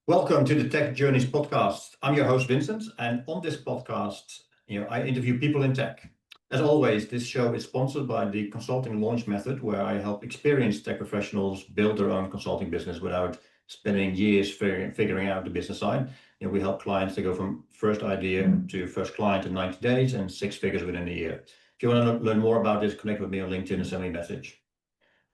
Welcome to the Tech Journeys podcast. I'm your host, Vincent, and on this podcast, I interview people in tech. As always, this show is sponsored by the consulting launch method, where I help experienced tech professionals build their own consulting business without spending years figuring out the business side. We help clients to go from first idea to first client in 90 days and six figures within a year. If you want to learn more about this, connect with me on LinkedIn and send me a message.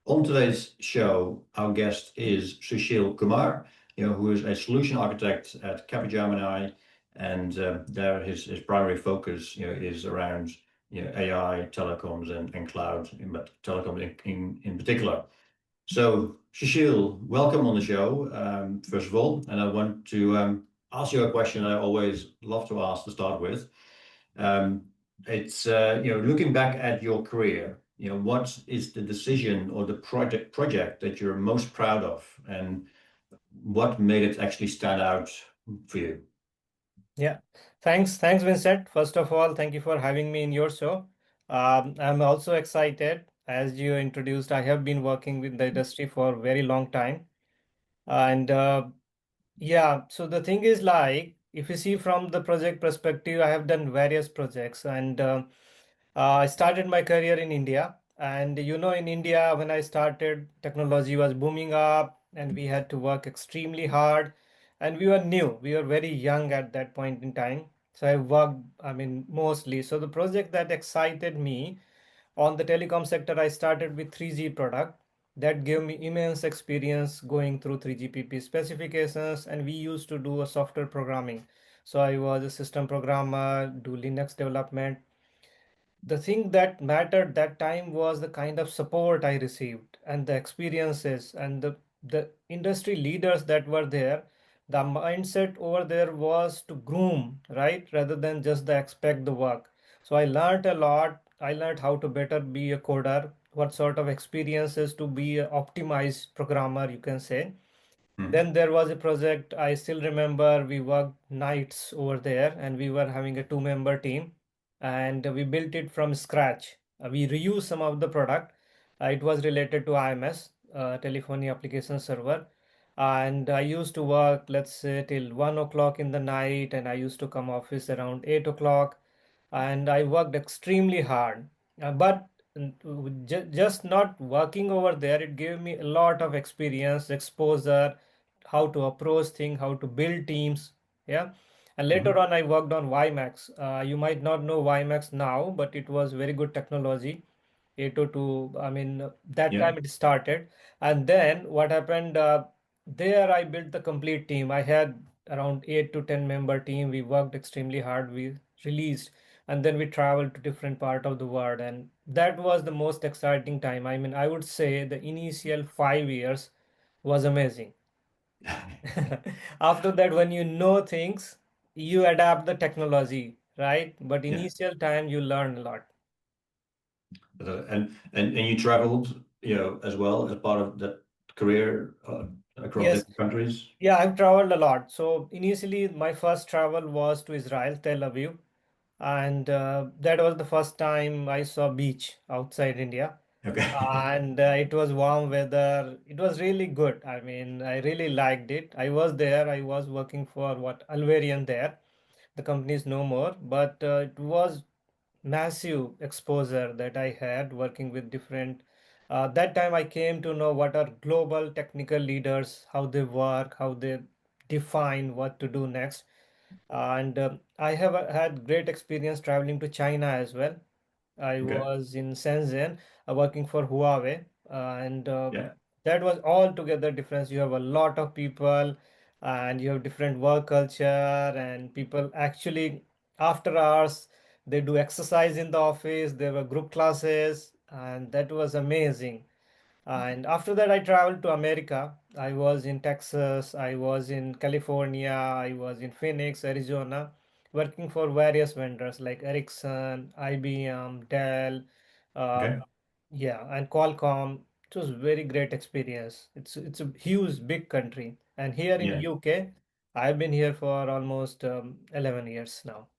On today's show, our guest is Sushil Kumar, who is a solution architect at Capgemini, and there his primary focus, is around AI, telecoms, and cloud, but telecom in particular. So, Sushil, welcome on the show, first of all, and I want to ask you a question I always love to ask to start with. It's looking back at your career, what is the decision or the project that you're most proud of, and what made it actually stand out for you? Yeah, thanks, Vincent. First of all, thank you for having me in your show. I'm also excited. As you introduced, I have been working with the industry for a very long time, and yeah. So the thing is, like, if you see from the project perspective, I have done various projects, and I started my career in India. And in India, when I started, technology was booming up, and we had to work extremely hard. And we were new, we were very young at that point in time. So I worked, I mean, mostly. So the project that excited me on the telecom sector, I started with 3G product that gave me immense experience going through 3GPP specifications, and we used to do a software programming. So I was a system programmer, do Linux development. The thing that mattered that time was the kind of support I received and the experiences and the industry leaders that were there. The mindset over there was to groom, right, rather than just the expect the work. So I learned a lot. I learned how to better be a coder, what sort of experiences to be an optimized programmer, you can say. Hmm. Then there was a project, I still remember we worked nights over there and we were having a two-member team and we built it from scratch. We reused some of the product. It was related to IMS, telephony application server. And I used to work, let's say, till 1 o'clock in the night, and I used to come office around 8 o'clock. And I worked extremely hard. But just not working over there, it gave me a lot of experience, exposure, how to approach things, how to build teams. Yeah. And later Hmm. on, I worked on WiMAX. You might not know WiMAX now, but it was very good technology. 802, I mean, that Yeah. time it started. And then what happened, there I built the complete team. I had around 8 to 10 member team. We worked extremely hard. We released, and then we traveled to different part of the world. And that was the most exciting time. I mean, I would say the initial 5 years was amazing. After that, when you know things, you adapt the technology, right? But Yeah. initial time, you learn a lot. And you traveled, as well as part of that career, across Yes, different countries. yeah, I've traveled a lot. So initially, my first travel was to Israel, Tel Aviv, and that was the first time I saw beach outside India. Okay. And it was warm weather. It was really good. I mean, I really liked it. I was there. I was working for what Alvarian there. The company is no more, but it was massive exposure that I had working with different. That time I came to know what are global technical leaders, how they work, how they define what to do next. And I have had great experience traveling to China as well. I Okay. was in Shenzhen working for Huawei, and Yeah. that was altogether different. You have a lot of people, and you have different work culture, and people actually after hours they do exercise in the office. There were group classes, and that was amazing. And after that, I traveled to America. I was in Texas, I was in California, I was in Phoenix, Arizona, working for various vendors like Ericsson, IBM, Dell, uh, Okay. yeah, and Qualcomm. It was very great experience. It's a huge, big country. And here in Yeah. UK, I've been here for almost 11 years now.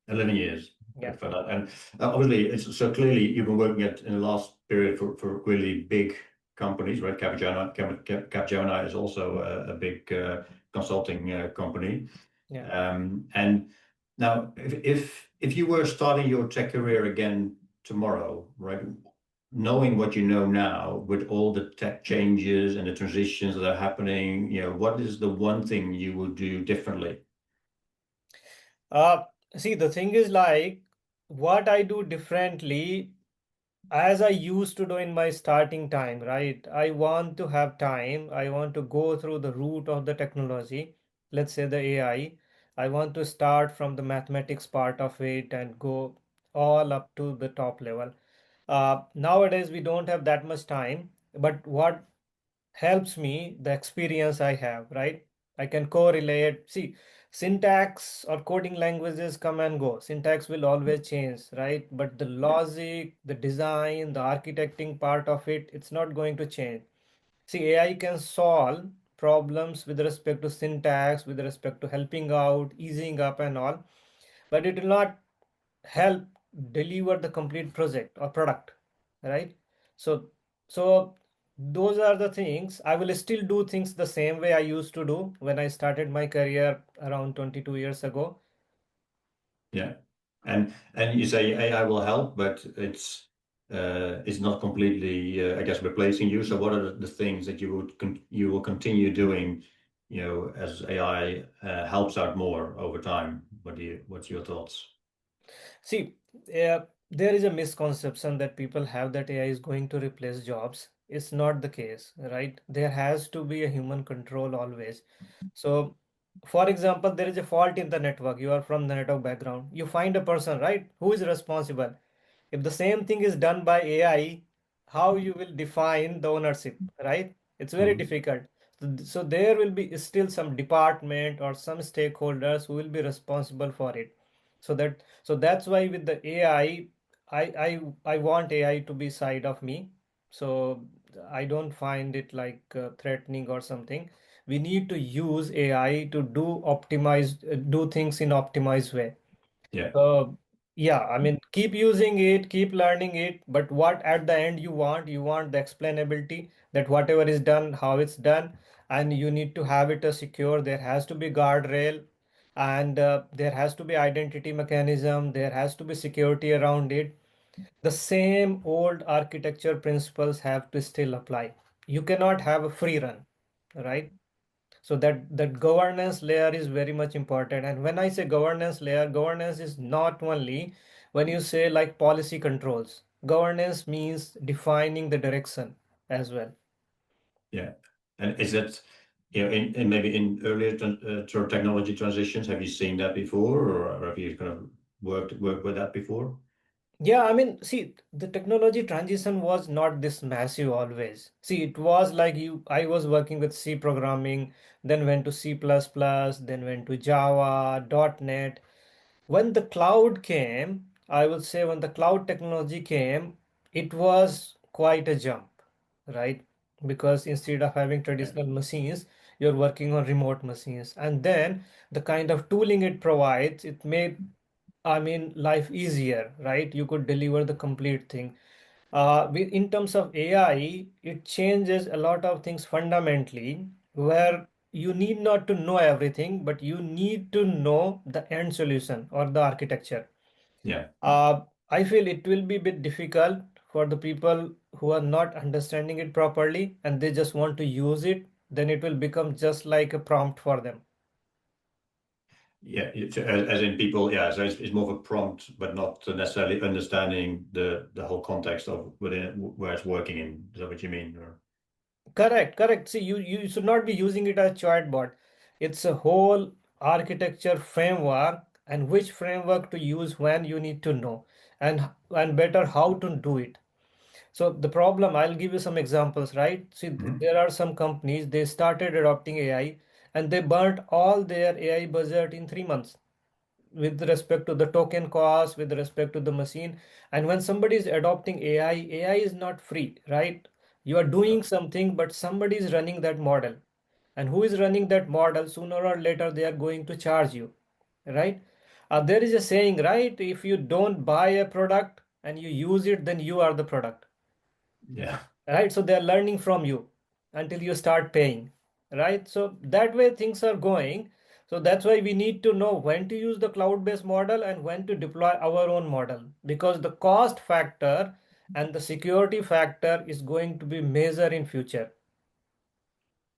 11 years. Yeah. For that. And obviously, it's so clearly you've been working at in the last period for really big companies, right? Capgemini is also a big consulting company. Yeah. And now, if you were starting your tech career again tomorrow, right? Knowing what you know now, with all the tech changes and the transitions that are happening, what is the one thing you would do differently? Uh, See, the thing is like what I do differently as I used to do in my starting time, right? I want to have time. I want to go through the root of the technology, let's say the AI. I want to start from the mathematics part of it and go all up to the top level. Nowadays, we don't have that much time, but what helps me the experience I have, right? I can correlate. See, syntax or coding languages come and go. Syntax will always change, right? But the logic, the design, the architecting part of it, it's not going to change. See, AI can solve problems with respect to syntax, with respect to helping out, easing up and all, but it will not help deliver the complete project or product, right? So so those are the things. I will still do things the same way I used to do when I started my career around 22 years ago. Yeah. And you say AI will help, but it's not completely, I guess, replacing you. So what are the things that you will continue doing, as AI helps out more over time? What's your thoughts? See, there is a misconception that people have that AI is going to replace jobs. It's not the case, right? There has to be a human control always. So, for example, there is a fault in the network. You are from the network background. You find a person, right? Who is responsible? If the same thing is done by AI, how you will define the ownership, right? It's very Mhm. difficult. So there will be still some department or some stakeholders who will be responsible for it. So that's why with the AI, I want AI to be side of me. So I don't find it like threatening or something. We need to use AI to do things in optimized way. Yeah. Yeah, I mean, keep using it, keep learning it, but what at the end you want the explainability that whatever is done, how it's done, and you need to have it secure. There has to be guardrail, and there has to be identity mechanism, there has to be security around it. The same old architecture principles have to still apply. You cannot have a free run, right? So that governance layer is very much important. And when I say governance layer, governance is not only when you say like policy controls. Governance means defining the direction as well. Yeah. And is that, in maybe in earlier sort of technology transitions, have you seen that before, or have you kind of worked with that before? Yeah, I mean, see, the technology transition was not this massive always. See, it was like I was working with C programming, then went to C++, then went to Java, .NET. When the cloud came, I would say when the cloud technology came, it was quite a jump, right? Because instead of having Yeah. traditional machines, you're working on remote machines. And then the kind of tooling it provides, it made, I mean, life easier, right? You could deliver the complete thing. In terms of AI, it changes a lot of things fundamentally, where you need not to know everything, but you need to know the end solution or the architecture. Yeah. I feel it will be a bit difficult for the people who are not understanding it properly and they just want to use it, then it will become just like a prompt for them. Yeah, as in people, yeah, so it's more of a prompt, but not necessarily understanding the whole context of within where it's working in. Is that what you mean? Or Correct, correct. See, you should not be using it as chatbot. It's a whole architecture framework and which framework to use when you need to know and better how to do it. So the problem, I'll give you some examples, right? See, Mhm. there are some companies, they started adopting AI and they burnt all their AI budget in 3 months with respect to the token cost, with respect to the machine. And when somebody is adopting AI, AI is not free, right? You are doing No. something, but somebody is running that model. And who is running that model? Sooner or later, they are going to charge you, right? There is a saying, right? If you don't buy a product and you use it, then you are the product, Yeah. right? So they are learning from you until you start paying. right? So that way things are going. So that's why we need to know when to use the cloud-based model and when to deploy our own model, because the cost factor and the security factor is going to be major in future.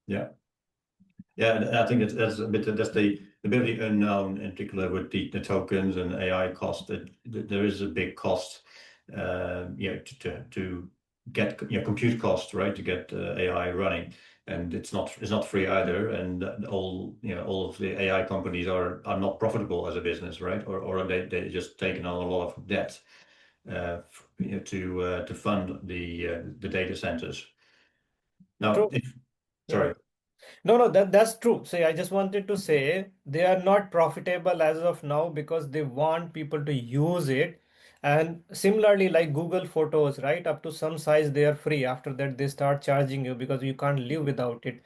Yeah. Yeah, and I think that's a bit that's the bit of the unknown, in particular with the tokens and AI cost. That there is a big cost, to get compute cost, right, to get AI running, and it's not free either. And all of the AI companies are not profitable as a business, right? Or they just taken on a lot of debt, to fund the data centers. Now, True. if Yeah. sorry. No, no, that's true. See, I just wanted to say they are not profitable as of now because they want people to use it. And similarly, like Google Photos, right? Up to some size, they are free. After that, they start charging you because you can't live without it.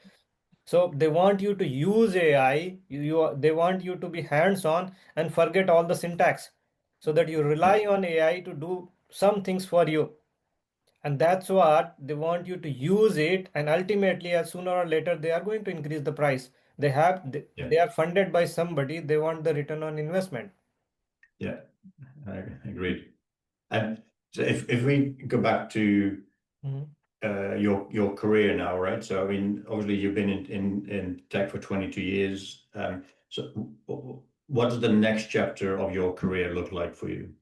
So they want you to use AI. They want you to be hands-on and forget all the syntax so that you rely on AI to do some things for you, and that's what they want you to use it, and ultimately as sooner or later they are going to increase the price. Yeah. They are funded by somebody, they want the return on investment. Yeah, I agreed. And so if we go back to Mhm. your career now, right? So I mean, obviously you've been in tech for 22 years. So what does the next chapter of your career look like for you?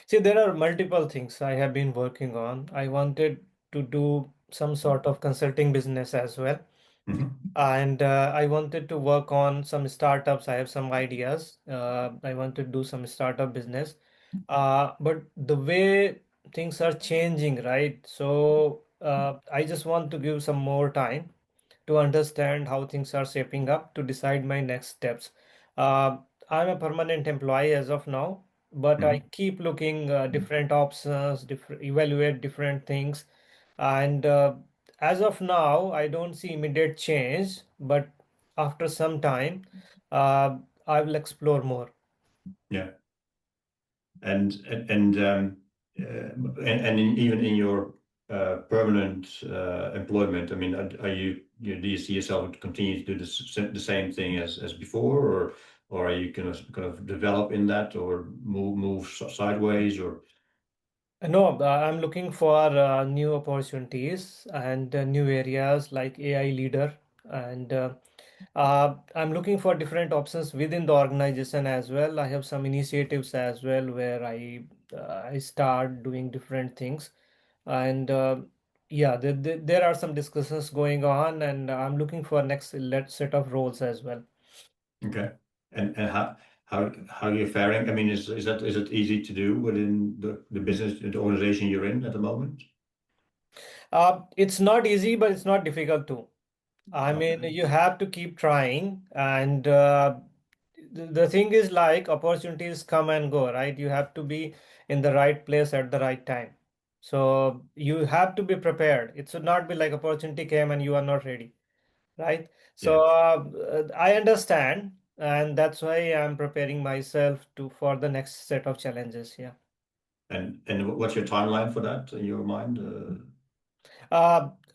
See, there are multiple things I have been working on. I wanted to do some sort of consulting business as well. Hmm. And I wanted to work on some startups. I have some ideas. I want to do some startup business. But the way things are changing, right? So I just want to give some more time to understand how things are shaping up to decide my next steps. Uh, I'm a permanent employee as of now, but I Hmm. keep looking different options, evaluate different things, and as of now, I don't see immediate change, but after some time, I will explore more. Yeah. And even in your permanent employment, I mean, do you see yourself continue to do the same thing as before, or are you kind of develop in that, or move sideways, or No, I'm looking for new opportunities and new areas like AI leader, and I'm looking for different options within the organization as well. I have some initiatives as well where I start doing different things, and yeah, there are some discussions going on, and I'm looking for next set of roles as well. okay? And how are you faring? I mean, is it easy to do within the business, the organization you're in at the moment? It's not easy, but it's not difficult too. I mean, Okay. you have to keep trying, and the thing is like opportunities come and go, right? You have to be in the right place at the right time. So you have to be prepared. It should not be like opportunity came and you are not ready, right? So Yeah. I understand, and that's why I'm preparing myself to for the next set of challenges. Yeah. And what's your timeline for that in your mind?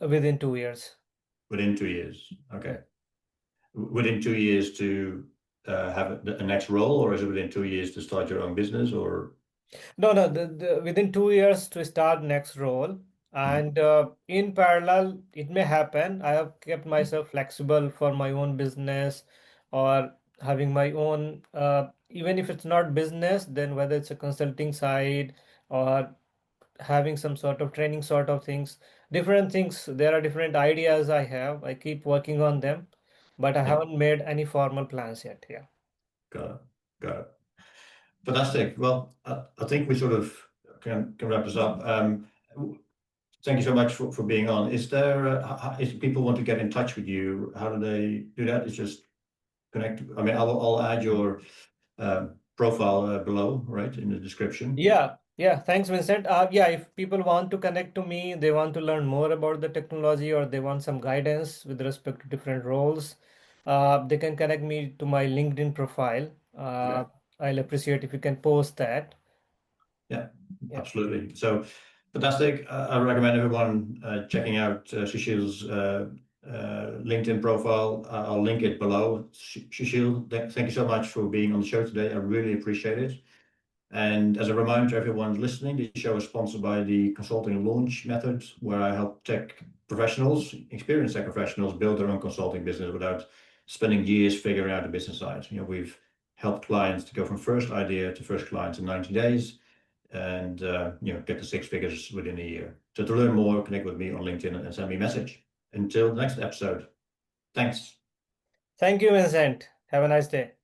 Within 2 years. Within 2 years. Yeah. Okay. Within 2 years to have a next role, or is it within 2 years to start your own business, or? No, no, within 2 years to start next role. Mhm. And in parallel, it may happen. I have kept myself flexible for my own business or having my own, even if it's not business, then whether it's a consulting side or having some sort of training sort of things, different things. There are different ideas I have. I keep working on them, but I Yeah, haven't made any formal plans yet. Yeah. got it. Got it. Fantastic. Well, I think we sort of can wrap this up. Thank you so much for being on. Is there, if people want to get in touch with you, how do they do that? It's just connect. I mean, I'll add your profile below, right, in the description. Yeah, yeah. Thanks, Vincent. Yeah, if people want to connect to me, they want to learn more about the technology or they want some guidance with respect to different roles, they can connect me to my LinkedIn profile. Okay. I'll appreciate if you can post that. Yeah, Yeah. absolutely. So fantastic. I recommend everyone checking out Sushil's LinkedIn profile. I'll link it below. Sushil, thank you so much for being on the show today. I really appreciate it. And as a reminder to everyone listening, the show is sponsored by the Consulting Launch Method, where I help tech professionals, experienced tech professionals, build their own consulting business without spending years figuring out the business side. We've helped clients to go from first idea to first client in 90 days and get to 6 figures within a year. So to learn more, connect with me on LinkedIn and send me a message. Until the next episode. Thanks. Thank you, Vincent. Have a nice day.